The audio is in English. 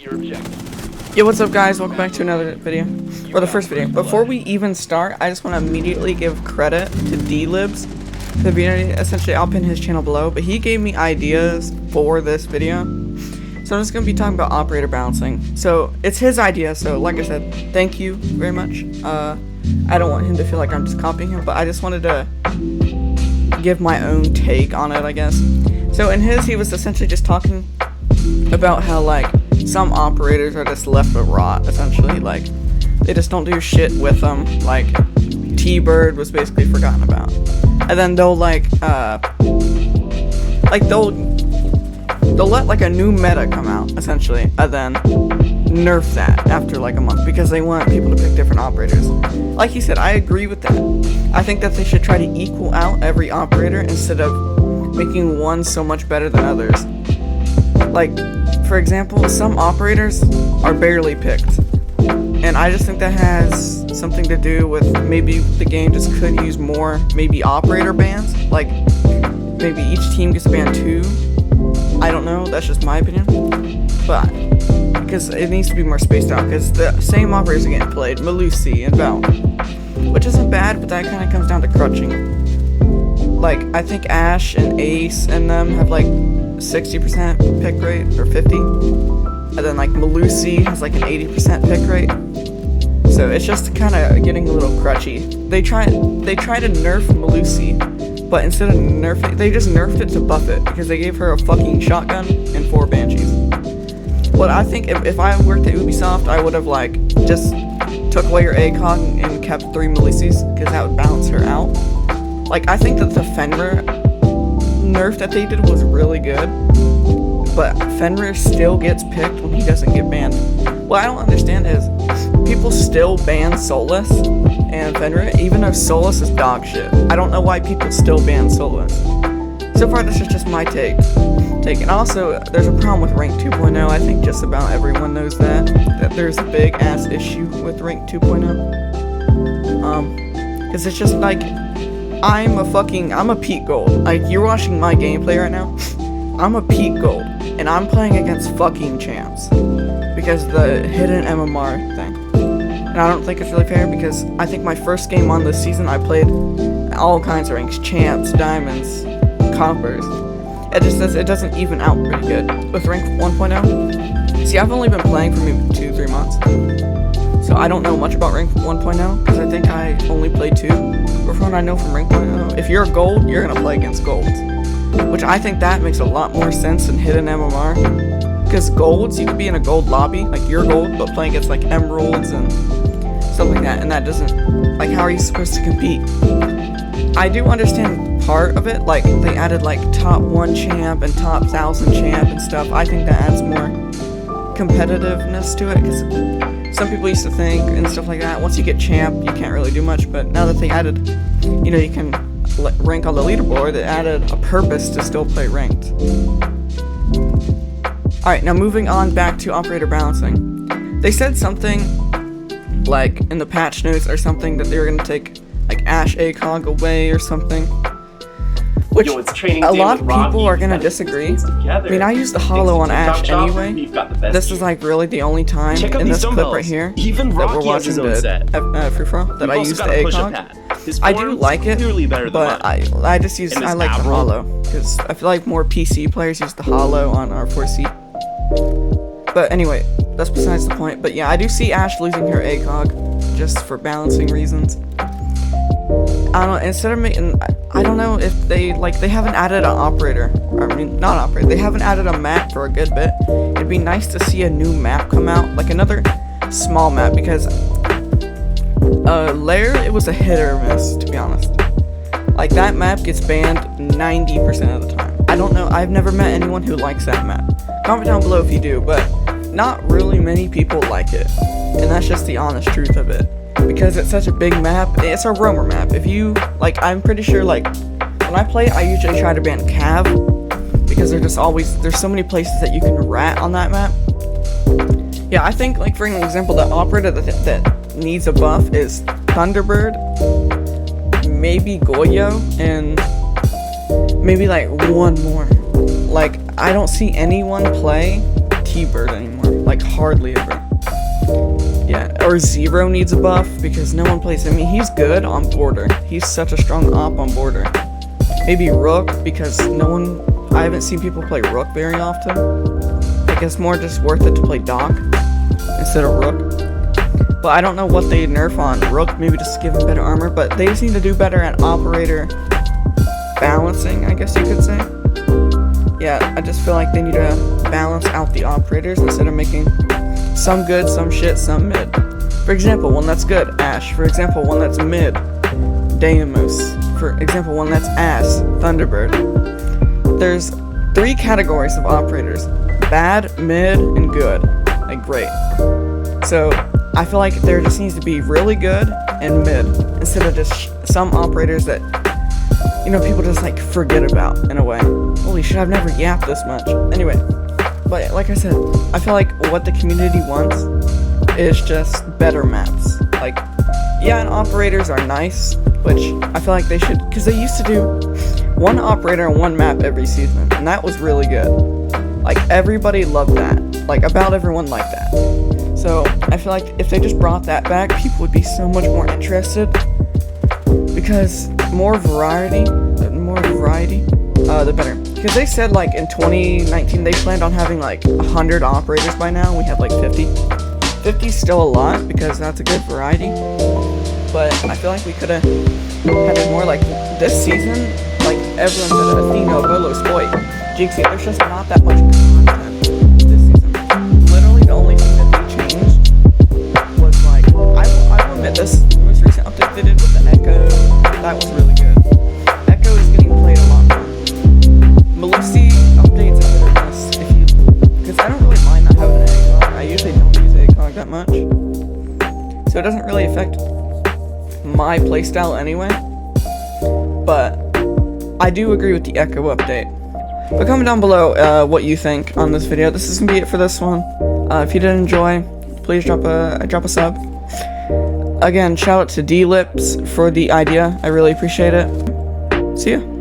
Your objective. Yo, what's up guys? Welcome back to another video, or the first video. Before we even start, I just want to immediately give credit to D-Libs. The video, essentially I'll pin his channel below, but he gave me ideas for this video. So I'm just going to be talking about operator balancing. So it's his idea, so like I said, thank you very much. I don't want him to feel like I'm just copying him, but I just wanted to give my own take on it, I guess. So in his, he was essentially just talking about how like some operators are just left to rot, essentially. Like they just don't do shit with them. Like T-Bird was basically forgotten about, and then they'll they'll let like a new meta come out, essentially, and then nerf that after like a month because they want people to pick different operators. Like he said, I agree with that. I think that they should try to equal out every operator instead of making one so much better than others. Like, for example, some operators are barely picked, and I just think that has something to do with maybe the game just could use more maybe operator bans. Like maybe each team gets banned 2. I don't know, that's just my opinion, but because it needs to be more spaced out, because the same operators are getting played, Melusi and Val, which isn't bad, but that kind of comes down to crutching. Like, I think Ash and Ace and them have like 60% pick rate, or 50, and then like Melusi has like an 80% pick rate, so it's just kind of getting a little crutchy. They try to nerf Melusi, but instead of nerfing, they just nerfed it to buff it, because they gave her a fucking shotgun and 4 Banshees. What I think, if I worked at Ubisoft, I would have like just took away your ACOG and kept 3 Melusis, because that would balance her out. Like, I think that the Fenrir nerf that they did was really good, but Fenrir still gets picked when he doesn't get banned. What I don't understand is people still ban Solus and Fenrir even though Solus is dog shit. I don't know why people still ban Solus. So far, this is just my take. And also, there's a problem with rank 2.0. I think just about everyone knows that there's a big ass issue with rank 2.0. Because it's just like, I'm a peak gold. Like, you're watching my gameplay right now. I'm a peak gold, and I'm playing against fucking champs because the hidden MMR thing. And I don't think it's really fair, because I think my first game on this season I played all kinds of ranks, champs, diamonds, coppers. It doesn't even out pretty good with rank 1.0. See, I've only been playing for maybe 2-3 months, so I don't know much about rank 1.0 because I think I only played 2. But from what I know from rank 1.0, if you're a gold, you're gonna play against golds, which I think that makes a lot more sense than hidden MMR. Because golds, you could be in a gold lobby, like you're gold, but playing against like emeralds and stuff like that, and that doesn't, like, how are you supposed to compete? I do understand part of it, like they added like top 1 champ and top 1,000 champ and stuff. I think that adds more competitiveness to it, because some people used to think and stuff like that, once you get champ, you can't really do much, but now that they added, you know, you can rank on the leaderboard, it added a purpose to still play ranked. Alright, now moving on back to operator balancing. They said something like in the patch notes or something that they were going to take like Ash ACOG away or something, which a lot of people are going to disagree. I mean, I use the holo on Ash anyway. This is like really the only time in this clip right here that we're watching the Peripherals that I use the ACOG. I do like it, but I just use, I like the holo, because I feel like more PC players use the holo on R4C. But anyway, that's besides the point. But yeah, I do see Ash losing her ACOG just for balancing reasons. I don't know, instead of making, I don't know if they haven't added an operator, or, I mean, not an operator, they haven't added a map for a good bit. It'd be nice to see a new map come out, like another small map, because Lair, it was a hit or miss, to be honest. Like, that map gets banned 90% of the time. I don't know, I've never met anyone who likes that map. Comment down below if you do, but not really many people like it, and that's just the honest truth of it. Because it's such a big map, it's a roamer map. If you, like, I'm pretty sure, like, when I play, I usually try to ban Cav, because there's so many places that you can rat on that map. Yeah, I think, like, for an example, the operator that needs a buff is Thunderbird, maybe Goyo, and maybe, like, one more. Like, I don't see anyone play T-Bird anymore. like hardly ever. Yeah, or Zero needs a buff because no one plays him. I mean, he's good on border. He's such a strong op on border. Maybe Rook because I haven't seen people play Rook very often. I guess more just worth it to play Doc instead of Rook. But I don't know what they nerf on Rook. Maybe just give him better armor. But they just need to do better at operator balancing, I guess you could say. Yeah, I just feel like they need to balance out the operators instead of making some good, some shit, some mid. For example, one that's good, Ash. For example, one that's mid, Deimos. For example, one that's ass, Thunderbird. There's 3 categories of operators: bad, mid, and good. Like, great. So I feel like there just needs to be really good and mid instead of just some operators that, you know, people just like forget about in a way. Holy shit, I've never yapped this much. Anyway, but like I said, I feel like what the community wants is just better maps. Like, yeah, and operators are nice, which I feel like they should, because they used to do 1 operator and 1 map every season, and that was really good. Like, everybody loved that. Like, about everyone liked that. So I feel like if they just brought that back, people would be so much more interested, because more variety, the better. Because they said like in 2019 they planned on having like 100 operators by now, and we had like 50. 50's still a lot because that's a good variety, but I feel like we could have had it more like this season. Like everyone said, Athena, Bolo, Spoit, Jinxie. There's just not that much content this season. Literally, the only thing that they changed was like I will admit this most recent update they did with the Echo. That was really good. Echo is getting played a lot more. Melissi updates are hit or miss because I don't really mind not having an ACOG. I usually don't use ACOG that much, so it doesn't really affect my playstyle anyway. But I do agree with the Echo update. But comment down below what you think on this video. This is gonna be it for this one. If you did enjoy, please drop a sub. Again, shout out to D-Lips for the idea. I really appreciate it. See ya.